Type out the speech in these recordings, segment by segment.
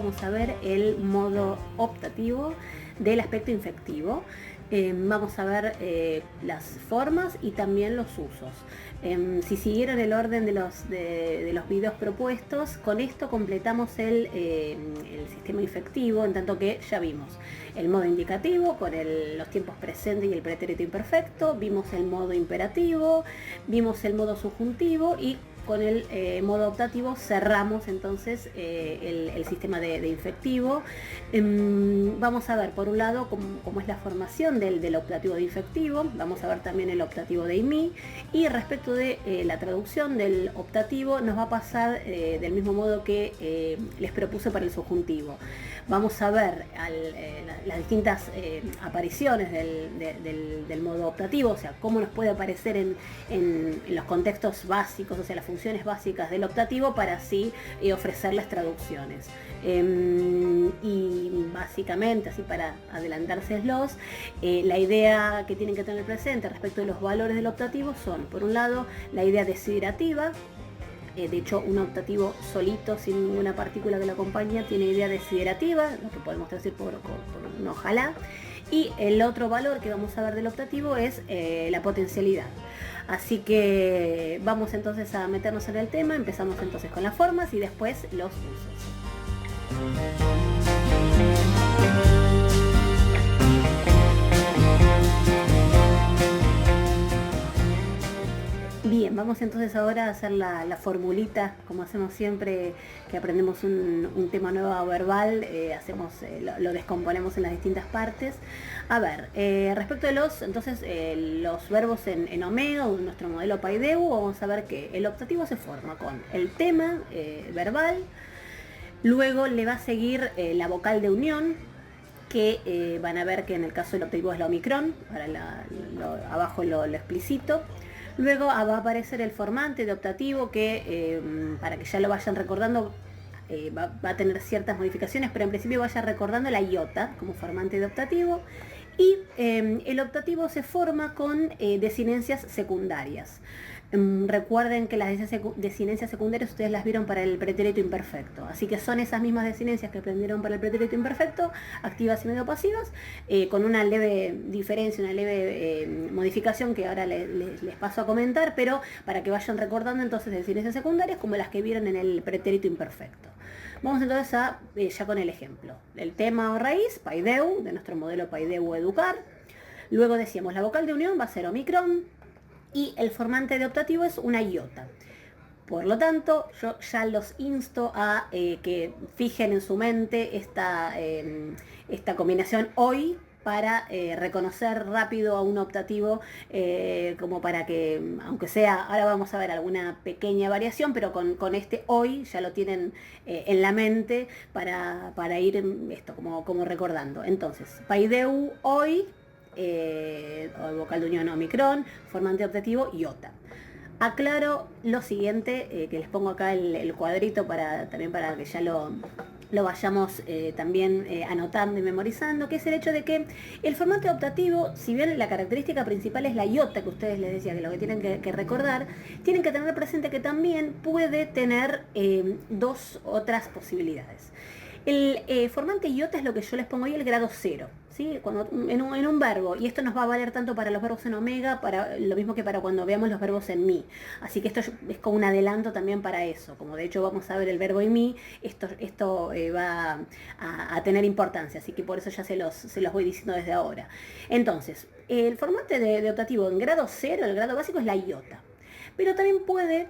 vamos a ver el modo optativo del aspecto infectivo. Vamos a ver las formas y también los usos. Si siguieron el orden de los videos propuestos, con esto completamos el sistema infectivo, en tanto que ya vimos el modo indicativo con los tiempos presentes y el pretérito imperfecto, vimos el modo imperativo, vimos el modo subjuntivo y con el modo optativo cerramos entonces el sistema de infectivo. Vamos a ver por un lado cómo es la formación del optativo de infectivo, vamos a ver también el optativo de IMI, y respecto de la traducción del optativo nos va a pasar del mismo modo que les propuse para el subjuntivo. Vamos a ver las distintas apariciones del modo optativo, o sea, cómo nos puede aparecer en los contextos básicos, o sea, las funciones básicas del optativo, para así ofrecer las traducciones. Y básicamente, así para adelantárselos, la idea que tienen que tener presente respecto de los valores del optativo son, por un lado, la idea desiderativa. De hecho, un optativo solito, sin ninguna partícula que lo acompañe, tiene idea desiderativa, lo que podemos traducir por un ojalá. Y el otro valor que vamos a ver del optativo es la potencialidad. Así que vamos entonces a meternos en el tema. Empezamos entonces con las formas y después los usos. Bien, vamos entonces ahora a hacer la formulita, como hacemos siempre que aprendemos un tema nuevo verbal, lo descomponemos en las distintas partes. A ver, respecto de los verbos en omega, o nuestro modelo Paideu, vamos a ver que el optativo se forma con el tema verbal, luego le va a seguir la vocal de unión, que van a ver que en el caso del optativo es la omicron, abajo lo explicito. Luego va a aparecer el formante de optativo que, para que ya lo vayan recordando, va a tener ciertas modificaciones, pero en principio vaya recordando la iota como formante de optativo. Y el optativo se forma con desinencias secundarias. Recuerden que las desinencias secundarias ustedes las vieron para el pretérito imperfecto, así que son esas mismas desinencias que aprendieron para el pretérito imperfecto, activas y medio pasivas, con una leve diferencia, una leve modificación que ahora les paso a comentar, pero para que vayan recordando entonces desinencias secundarias como las que vieron en el pretérito imperfecto. Vamos entonces ya con el ejemplo. El tema o raíz, Paideu, de nuestro modelo Paideu educar. Luego decíamos, la vocal de unión va a ser omicron y el formante de optativo es una iota. Por lo tanto, yo ya los insto a que fijen en su mente esta combinación hoy, para reconocer rápido a un optativo, como para que, aunque sea, ahora vamos a ver alguna pequeña variación, pero con este hoy ya lo tienen en la mente para ir esto como recordando. Entonces, Paideu hoy, vocal de unión omicron, formante optativo iota. Aclaro lo siguiente, que les pongo acá el cuadrito también para que ya lo vayamos también anotando y memorizando, que es el hecho de que el formato optativo, si bien la característica principal es la iota que ustedes les decía, que lo que tienen que recordar, tienen que tener presente que también puede tener dos otras posibilidades. El formante iota es lo que yo les pongo ahí, el grado 0, ¿sí? En un verbo, y esto nos va a valer tanto para los verbos en omega, para lo mismo que para cuando veamos los verbos en mi. Así que esto es como un adelanto también para eso. Como de hecho vamos a ver el verbo en mi, esto va a tener importancia, así que por eso ya se los voy diciendo desde ahora. Entonces, el formante de optativo en grado 0, el grado básico, es la iota. Pero también puede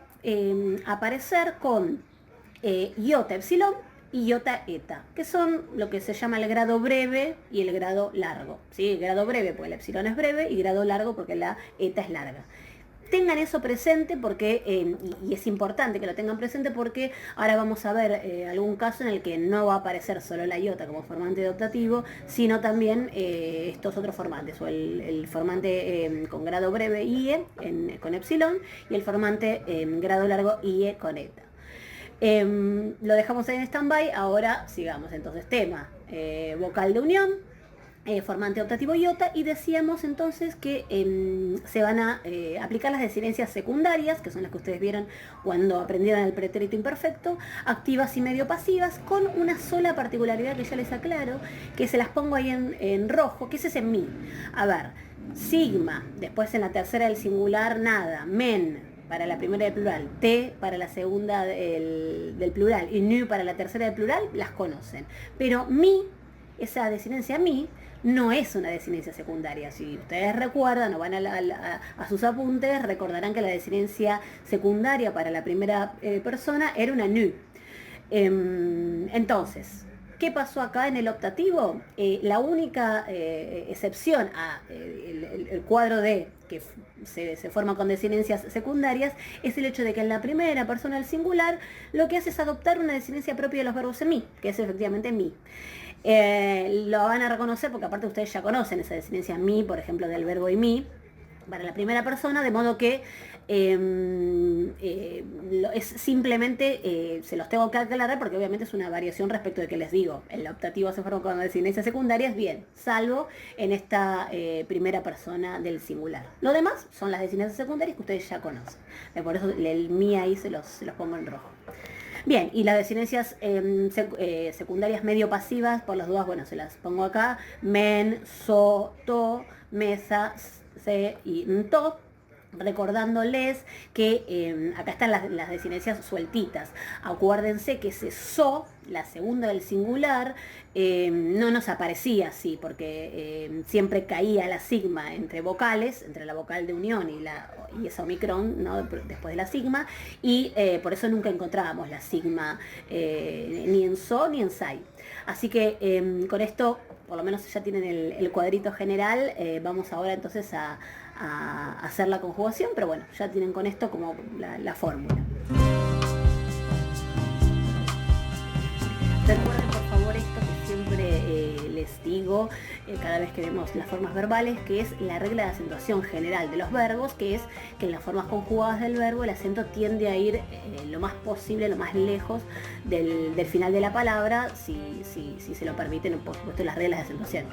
aparecer con iota epsilon y iota eta, que son lo que se llama el grado breve y el grado largo, ¿sí? El grado breve porque el epsilon es breve, y grado largo porque la eta es larga. Tengan eso presente porque, y es importante que lo tengan presente, porque ahora vamos a ver algún caso en el que no va a aparecer solo la iota como formante de optativo, sino también estos otros formantes, o el formante con grado breve IE con epsilon, y el formante grado largo IE con eta. Lo dejamos en stand-by, ahora sigamos. Entonces, tema vocal de unión, formante optativo iota, y decíamos entonces que se van a aplicar las desinencias secundarias, que son las que ustedes vieron cuando aprendieron el pretérito imperfecto, activas y medio pasivas, con una sola particularidad que ya les aclaro, que se las pongo ahí en rojo, que es ese mi. A ver, sigma, después en la tercera del singular nada, men para la primera del plural, te para la segunda del plural y nu para la tercera del plural, las conocen. Pero mi, esa desinencia mi, no es una desinencia secundaria. Si ustedes recuerdan o van a sus apuntes, recordarán que la desinencia secundaria para la primera persona era una nu. Entonces, ¿qué pasó acá en el optativo? La única excepción a el cuadro D, que se forma con desinencias secundarias, es el hecho de que en la primera persona del singular lo que hace es adoptar una desinencia propia de los verbos en mi, que es efectivamente mi. Lo van a reconocer porque aparte ustedes ya conocen esa desinencia mi, por ejemplo, del verbo y mi, para la primera persona, de modo que es simplemente, se los tengo que aclarar porque obviamente es una variación respecto de que les digo, el optativo se forma con desinencias secundarias, bien, salvo en esta primera persona del singular. Lo demás son las desinencias secundarias que ustedes ya conocen. Por eso el mi ahí se los pongo en rojo. Bien, y las desinencias secundarias medio pasivas, por las dudas, bueno, se las pongo acá. Men, so, to, mesa, se y to. Recordándoles que acá están las desinencias sueltitas. Acuérdense que ese so, la segunda del singular, no nos aparecía así, porque siempre caía la sigma entre vocales, entre la vocal de unión y esa omicron, ¿no? Después de la sigma, y por eso nunca encontrábamos la sigma ni en so ni en sai. Así que con esto, por lo menos ya tienen el cuadrito general. Vamos ahora entonces a hacer la conjugación, pero bueno, ya tienen con esto como la fórmula. Recuerden por favor esto que siempre les digo cada vez que vemos las formas verbales, que es la regla de acentuación general de los verbos, que es que en las formas conjugadas del verbo el acento tiende a ir lo más posible, lo más lejos del final de la palabra, si se lo permiten, por supuesto, las reglas de acentuación.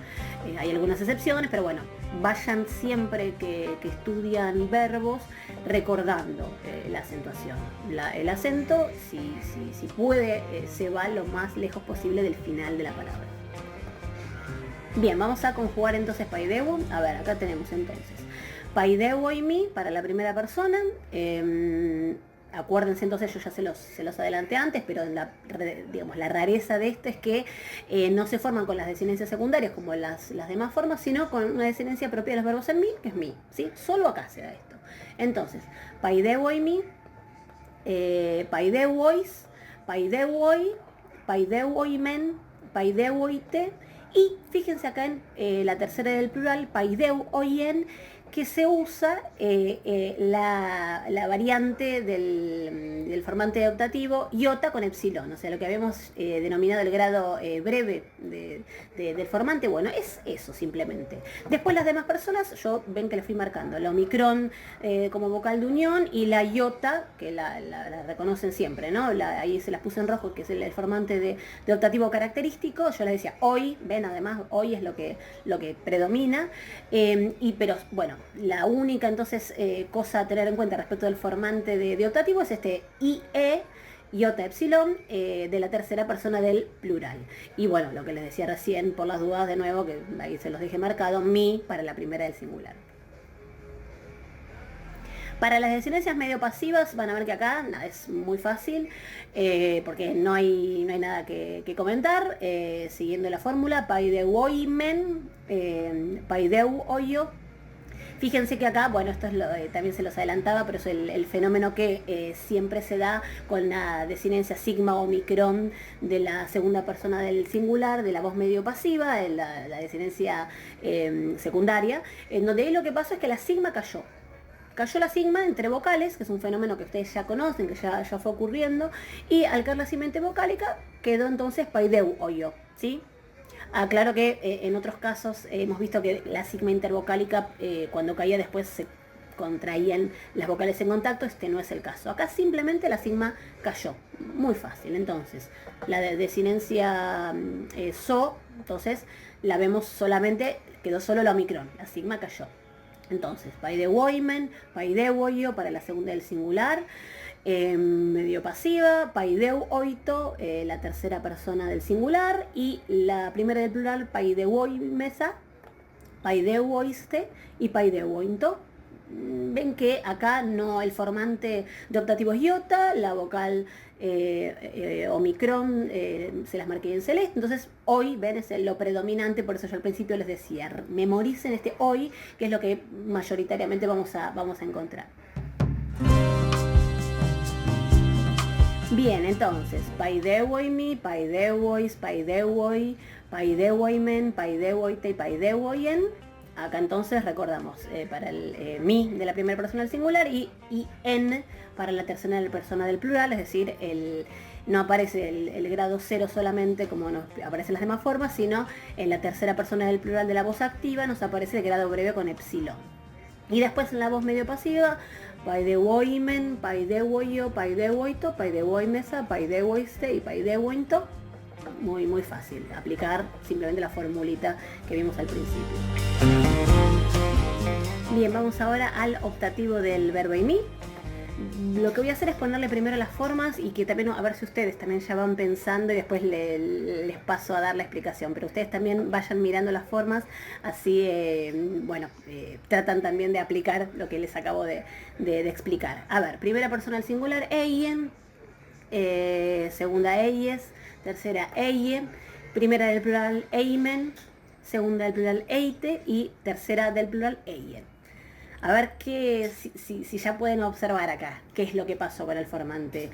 Hay algunas excepciones, pero bueno, vayan siempre que estudian verbos recordando la acentuación. El acento, si puede, se va lo más lejos posible del final de la palabra. Bien, vamos a conjugar entonces paideu. A ver, acá tenemos entonces paideu y mi para la primera persona. Acuérdense entonces, yo ya se los adelanté antes, pero la rareza de esto es que no se forman con las desinencias secundarias como las demás formas, sino con una desinencia propia de los verbos en mi, que es mi, ¿sí? Solo acá se da esto. Entonces, paideu y mi, paideuois, paideuoi, paideuoimen, paideuoite, y fíjense acá en la tercera del plural, paideuoien, que se usa la variante del formante optativo iota con epsilon, o sea, lo que habíamos denominado el grado breve del formante. Bueno, es eso simplemente. Después las demás personas, yo ven que le fui marcando la omicron como vocal de unión, y la iota, que la reconocen siempre, ¿no? Ahí se las puse en rojo, que es el formante de optativo característico. Yo les decía hoy, ven, además hoy es lo que predomina, pero bueno, la única entonces cosa a tener en cuenta respecto del formante de optativo es este IE, iota epsilon, de la tercera persona del plural. Y bueno, lo que les decía recién, por las dudas de nuevo, que ahí se los dejé marcado, mi para la primera del singular. Para las desinencias medio pasivas van a ver que acá es muy fácil, porque no hay nada que comentar. Siguiendo la fórmula, paideuoimen, paideuoio. Fíjense que acá, bueno, esto es también se los adelantaba, pero es el fenómeno que siempre se da con la desinencia sigma o micrón de la segunda persona del singular, de la voz medio pasiva, de la desinencia secundaria, en donde ahí lo que pasó es que la sigma cayó. Cayó la sigma entre vocales, que es un fenómeno que ustedes ya conocen, que ya fue ocurriendo, y al caer la sigma vocálica quedó entonces paideuoio, ¿sí? Aclaro que en otros casos hemos visto que la sigma intervocálica cuando caía después se contraían las vocales en contacto. Este no es el caso. Acá simplemente la sigma cayó. Muy fácil. Entonces, la desinencia so, entonces la vemos solamente, quedó solo la omicron. La sigma cayó. Entonces, paidewoimen, paidewoyo para la segunda del singular, medio pasiva, paideu oito, la tercera persona del singular, y la primera del plural, paideuoimesa, paideuoiste y paideuointo. Ven que acá no, el formante de optativo es iota, la vocal omicron se las marqué en celeste, entonces hoy, ven, es lo predominante, por eso yo al principio les decía, memoricen este hoy, que es lo que mayoritariamente vamos a encontrar. Bien, entonces, paideuoimi, paideuois, paideuoi, paideuoimen, paideuoite y paideuoien. Acá entonces recordamos para el mi de la primera persona del singular y en para la tercera persona del plural, es decir, no aparece el grado 0 solamente como nos aparecen las demás formas, sino en la tercera persona del plural de la voz activa nos aparece el grado breve con epsilon. Y después en la voz medio pasiva, paideuoimen, paideuoio, paideuoito, paideuoimesa, paideuoiste y paideuointo. Muy, muy fácil. Aplicar simplemente la formulita que vimos al principio. Bien, vamos ahora al optativo del verbo imi. Lo que voy a hacer es ponerle primero las formas y que también, a ver si ustedes también ya van pensando y después les paso a dar la explicación, pero ustedes también vayan mirando las formas, así, tratan también de aplicar lo que les acabo de explicar. A ver, primera persona del singular, eien, segunda eies, tercera eie, primera del plural eimen, segunda del plural eite y tercera del plural eien. A ver si ya pueden observar acá qué es lo que pasó con el formante,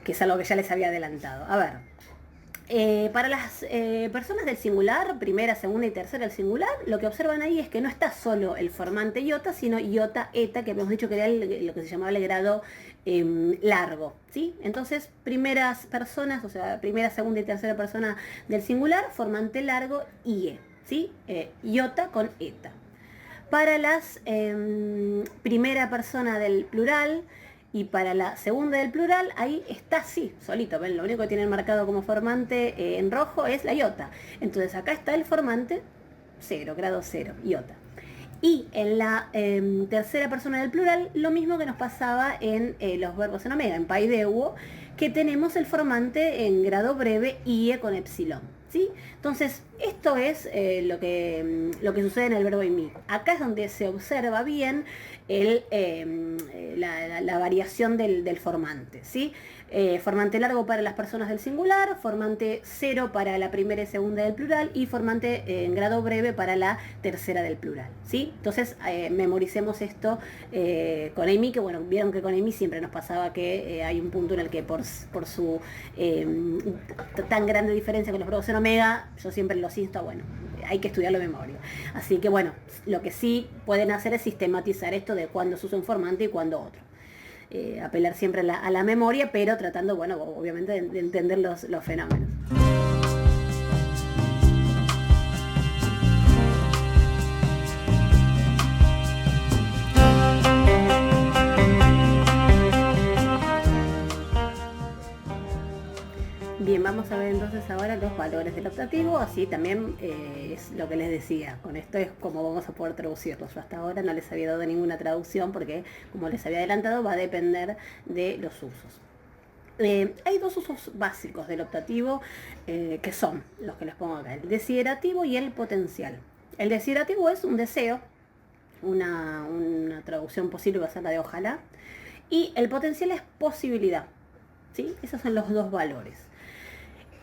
que es algo que ya les había adelantado. A ver, para las personas del singular, primera, segunda y tercera del singular, lo que observan ahí es que no está solo el formante iota, sino iota, eta, que habíamos dicho que era lo que se llamaba el grado largo, ¿sí? Entonces, primeras personas, o sea, primera, segunda y tercera persona del singular, formante largo, ie, ¿sí? Iota con eta. Para las primera persona del plural y para la segunda del plural, ahí está así, solito. ¿Ven? Lo único que tienen marcado como formante en rojo es la iota. Entonces acá está el formante 0, grado 0, iota. Y en la tercera persona del plural, lo mismo que nos pasaba en los verbos en omega, en paideuo, que tenemos el formante en grado breve, ie con epsilon. ¿Sí? Entonces, esto es lo que sucede en el verbo imi. Acá es donde se observa bien la variación del formante, ¿sí? Formante largo para las personas del singular, formante 0 para la primera y segunda del plural y formante en grado breve para la tercera del plural, ¿sí? Entonces, memoricemos esto con imi, que bueno, vieron que con imi siempre nos pasaba que hay un punto en el que por su tan grande diferencia con los verbos en omega, yo siempre los insto, bueno, hay que estudiarlo de memoria. Así que bueno, lo que sí pueden hacer es sistematizar esto de cuándo se usa un formante y cuándo otro. Apelar siempre a la memoria, pero tratando, bueno, obviamente de entender los fenómenos. Bien, vamos a ver entonces ahora los valores del optativo, así también es lo que les decía, con esto es como vamos a poder traducirlos. Yo hasta ahora no les había dado ninguna traducción porque, como les había adelantado, va a depender de los usos. Hay dos usos básicos del optativo que son los que les pongo acá, el desiderativo y el potencial. El desiderativo es un deseo, una traducción posible va a ser la de ojalá, y el potencial es posibilidad, ¿sí? Esos son los dos valores.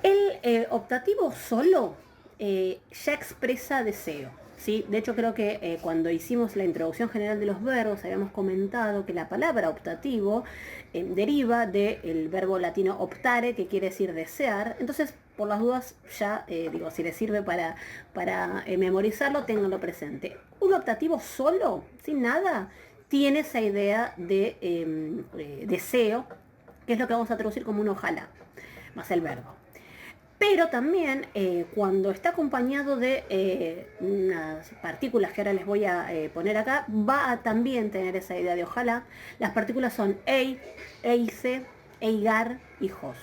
El optativo solo ya expresa deseo, ¿sí? De hecho, creo que cuando hicimos la introducción general de los verbos, habíamos comentado que la palabra optativo deriva del verbo latino optare, que quiere decir desear. Entonces, por las dudas, ya si les sirve para memorizarlo, ténganlo presente. Un optativo solo, sin nada, tiene esa idea de deseo, que es lo que vamos a traducir como un ojalá, más el verbo. Pero también cuando está acompañado de unas partículas que ahora les voy a poner acá, va a también tener esa idea de ojalá. Las partículas son EI, EIC, EIGAR y HOS.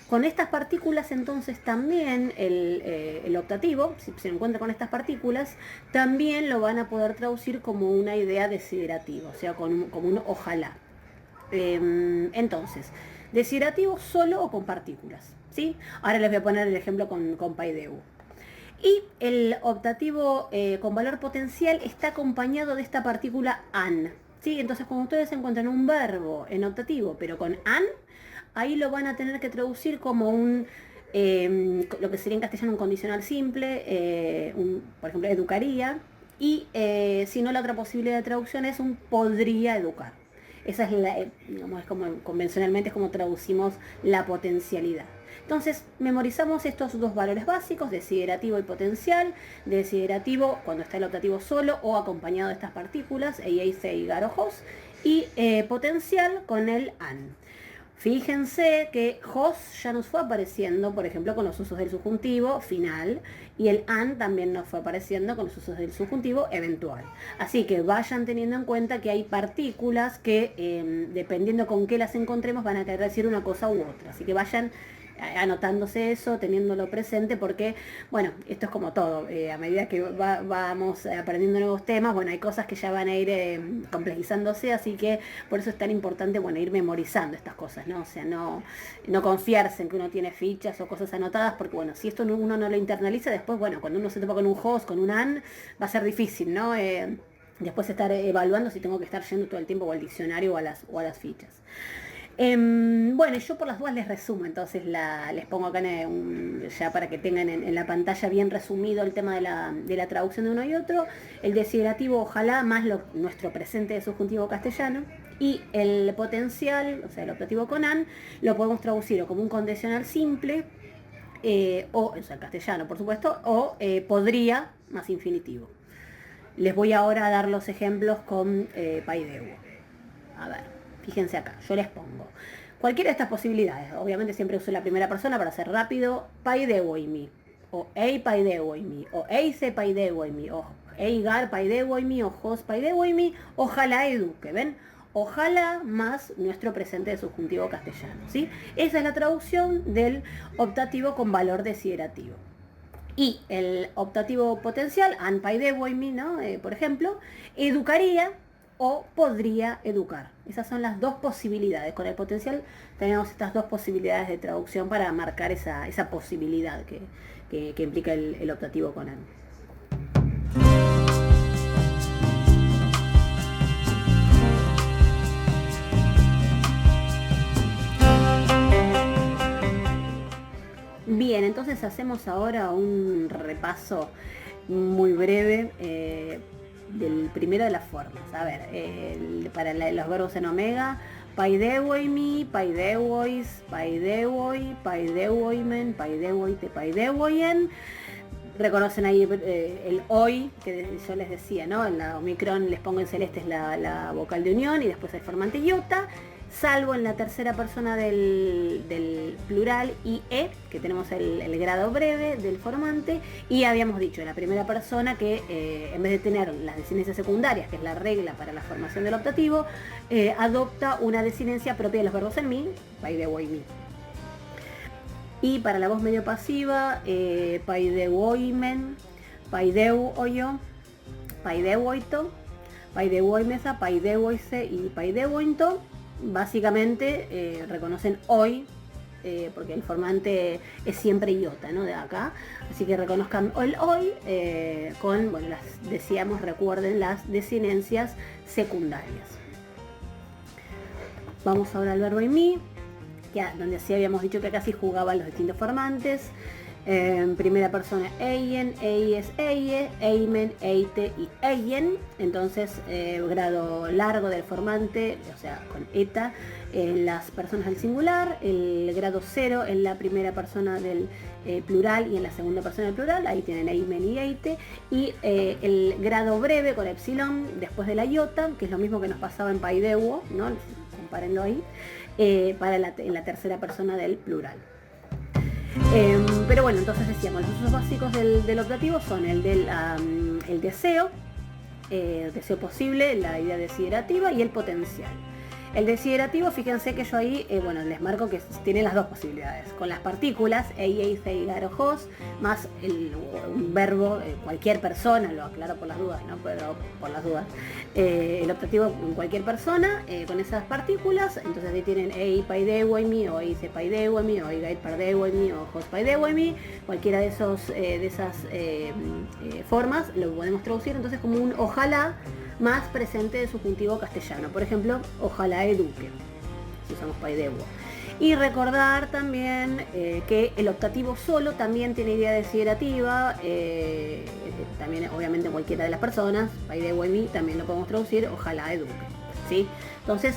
Con estas partículas entonces también el optativo, si se encuentra con estas partículas, también lo van a poder traducir como una idea desiderativa, o sea, como un ojalá. Entonces, desiderativo solo o con partículas, ¿sí? Ahora les voy a poner el ejemplo con PyDeU. Y el optativo con valor potencial está acompañado de esta partícula an, ¿sí? Entonces, cuando ustedes encuentran un verbo en optativo, pero con an, ahí lo van a tener que traducir como lo que sería en castellano un condicional simple, por ejemplo, educaría, y si no, la otra posibilidad de traducción es un podría educar. Esa es digamos, es como convencionalmente es como traducimos la potencialidad. Entonces, memorizamos estos dos valores básicos, desiderativo y potencial. Desiderativo cuando está el optativo solo o acompañado de estas partículas, EI, CEI, GAR o HOS, y potencial con el AN. Fíjense que HOS ya nos fue apareciendo, por ejemplo, con los usos del subjuntivo final, y el AN también nos fue apareciendo con los usos del subjuntivo eventual. Así que vayan teniendo en cuenta que hay partículas que, dependiendo con qué las encontremos, van a querer decir una cosa u otra. Así que vayan anotándose eso, teniéndolo presente, porque, bueno, esto es como todo, a medida que vamos aprendiendo nuevos temas, bueno, hay cosas que ya van a ir complejizándose, así que por eso es tan importante, bueno, ir memorizando estas cosas, ¿no? O sea, no confiarse en que uno tiene fichas o cosas anotadas, porque, bueno, si esto uno no lo internaliza, después, bueno, cuando uno se topa con un HOS, con un AN, va a ser difícil, ¿no? Después estar evaluando si tengo que estar yendo todo el tiempo o al diccionario o a las fichas. Bueno, yo por las dudas les resumo, entonces les pongo acá ya para que tengan en la pantalla bien resumido el tema de la traducción de uno y otro. El desiderativo ojalá más nuestro presente de subjuntivo castellano, y el potencial, o sea el optativo con an, lo podemos traducir o como un condicional simple, o sea el castellano por supuesto, o podría más infinitivo. Les voy ahora a dar los ejemplos con PyDeU. A ver. Fíjense acá, yo les pongo cualquiera de estas posibilidades. Obviamente siempre uso la primera persona para hacer rápido. PyDeUoimi, o Ei PyDeUoimi, o Eice PyDeUoimi, o Eigar PyDeUoimi, o Hos PyDeUoimi, ojalá eduque, ¿ven? Ojalá más nuestro presente de subjuntivo castellano, ¿sí? Esa es la traducción del optativo con valor desiderativo. Y el optativo potencial, an PyDeUoimi, ¿no? Por ejemplo, educaría o podría educar. Esas son las dos posibilidades. Con el potencial tenemos estas dos posibilidades de traducción para marcar esa posibilidad que implica el optativo con an. Bien, entonces hacemos ahora un repaso muy breve del primero de las formas. A ver, para los verbos en omega, PyDeUoimi, PyDeUois, PyDeUoi, PyDeUoimen, PyDeUoite, PyDeUoien. Reconocen ahí el hoy, que yo les decía, ¿no? En la omicron les pongo en celeste es la vocal de unión, y después el formante iota, salvo en la tercera persona del plural IE, que tenemos el grado breve del formante, y habíamos dicho en la primera persona que en vez de tener las desinencias secundarias, que es la regla para la formación del optativo, adopta una desinencia propia de los verbos en mi, PyDeUoimi. Y para la voz medio pasiva, PyDeUoimen, PyDeUoio, PyDeUoito, PyDeUoimesa, PyDeUoise y PyDeUointo. Básicamente reconocen hoy, porque el formante es siempre iota, ¿no? De acá. Así que reconozcan el hoy con, bueno, decíamos, recuerden las desinencias secundarias. Vamos ahora al verbo en mi, donde sí habíamos dicho que casi jugaban los distintos formantes. En primera persona eien, eies, eie, eimen, eite y eien. Entonces grado largo del formante, o sea con eta, en las personas del singular, el grado 0 en la primera persona del plural y en la segunda persona del plural, ahí tienen eimen y eite, y el grado breve con epsilon después de la iota, que es lo mismo que nos pasaba en PyDeUo, ¿no? Compárenlo ahí, en la tercera persona del plural. Pero bueno, entonces decíamos, los usos básicos del optativo son el del el deseo posible, la idea desiderativa y el potencial. El desiderativo, fíjense que yo ahí, bueno, les marco que tiene las dos posibilidades. Con las partículas, ei, zei, garo, jos, más un verbo, cualquier persona, lo aclaro por las dudas, ¿no? Pero por las dudas. El optativo en cualquier persona, con esas partículas, entonces ahí tienen ei paideuemi, o ei se paideuemi, o ei gait pardeuemi, o jos paideuemi, cualquiera de esas formas lo podemos traducir entonces como un ojalá, más presente de subjuntivo castellano. Por ejemplo, ojalá eduque, si usamos paideuo. Y recordar también que el optativo solo también tiene idea desiderativa, también obviamente cualquiera de las personas, paideuemi también lo podemos traducir, ojalá eduque, ¿sí? Entonces,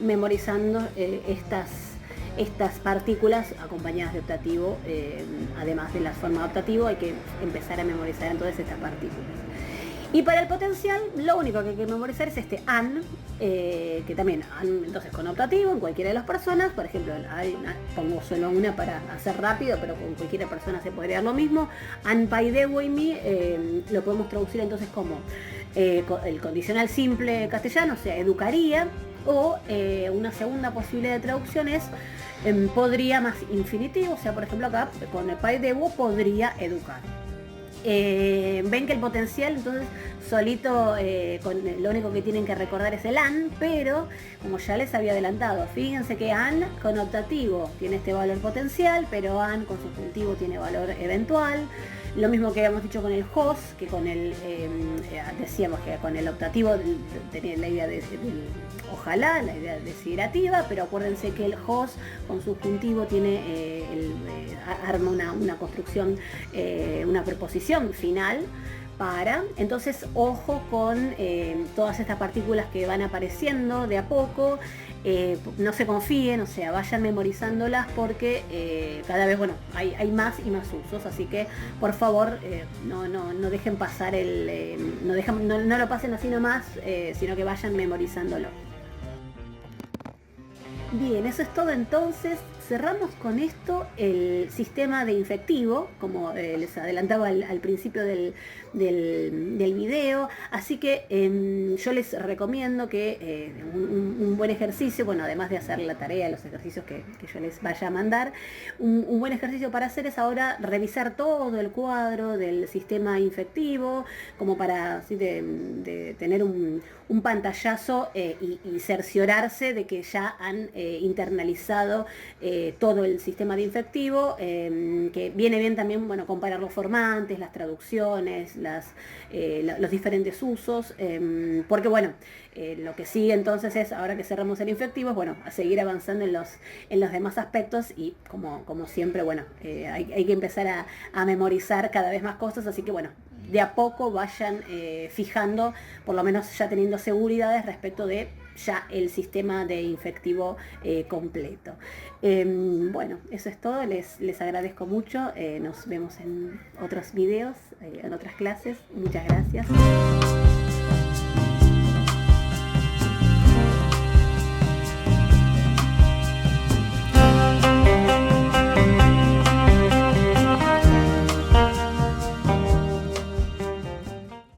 memorizando estas partículas acompañadas de optativo, además de la forma de optativo, hay que empezar a memorizar entonces estas partículas. Y para el potencial, lo único que hay que memorizar es este an, que también an, entonces con optativo en cualquiera de las personas. Por ejemplo, pongo solo una para hacer rápido, pero con cualquier persona se podría dar lo mismo. An paideuemi lo podemos traducir entonces como el condicional simple castellano, o sea, educaría, o una segunda posible de traducción es podría más infinitivo, o sea, por ejemplo acá con el paideuo podría educar. Ven que el potencial entonces solito lo único que tienen que recordar es el an, pero como ya les había adelantado, fíjense que an con optativo tiene este valor potencial, pero an con subjuntivo tiene valor eventual. Lo mismo que habíamos dicho con el jos, que con el decíamos que con el optativo tenía la idea de ojalá, la idea desiderativa, pero acuérdense que el jos con subjuntivo tiene arma una construcción, una preposición final para. Entonces, ojo con todas estas partículas que van apareciendo de a poco. No se confíen, o sea, vayan memorizándolas porque cada vez, bueno, hay más y más usos, así que por favor no dejen pasar no lo pasen así nomás, sino que vayan memorizándolo. Bien, eso es todo entonces. Cerramos con esto el sistema de infectivo, como les adelantaba al principio del video. Así que yo les recomiendo que un buen ejercicio, bueno, además de hacer la tarea, los ejercicios que yo les vaya a mandar, un buen ejercicio para hacer es ahora revisar todo el cuadro del sistema infectivo, como para así de tener un pantallazo y cerciorarse de que ya han internalizado todo el sistema de infectivo, que viene bien también, bueno, comparar los formantes, las traducciones, los diferentes usos, porque bueno, lo que sigue entonces es, ahora que cerramos el infectivo, es bueno, a seguir avanzando en los demás aspectos y como siempre, bueno, hay que empezar a memorizar cada vez más cosas, así que bueno, de a poco vayan fijando, por lo menos ya teniendo seguridades respecto de ya el sistema de infectivo completo. Bueno, eso es todo, les agradezco mucho, nos vemos en otros videos, en otras clases, muchas gracias.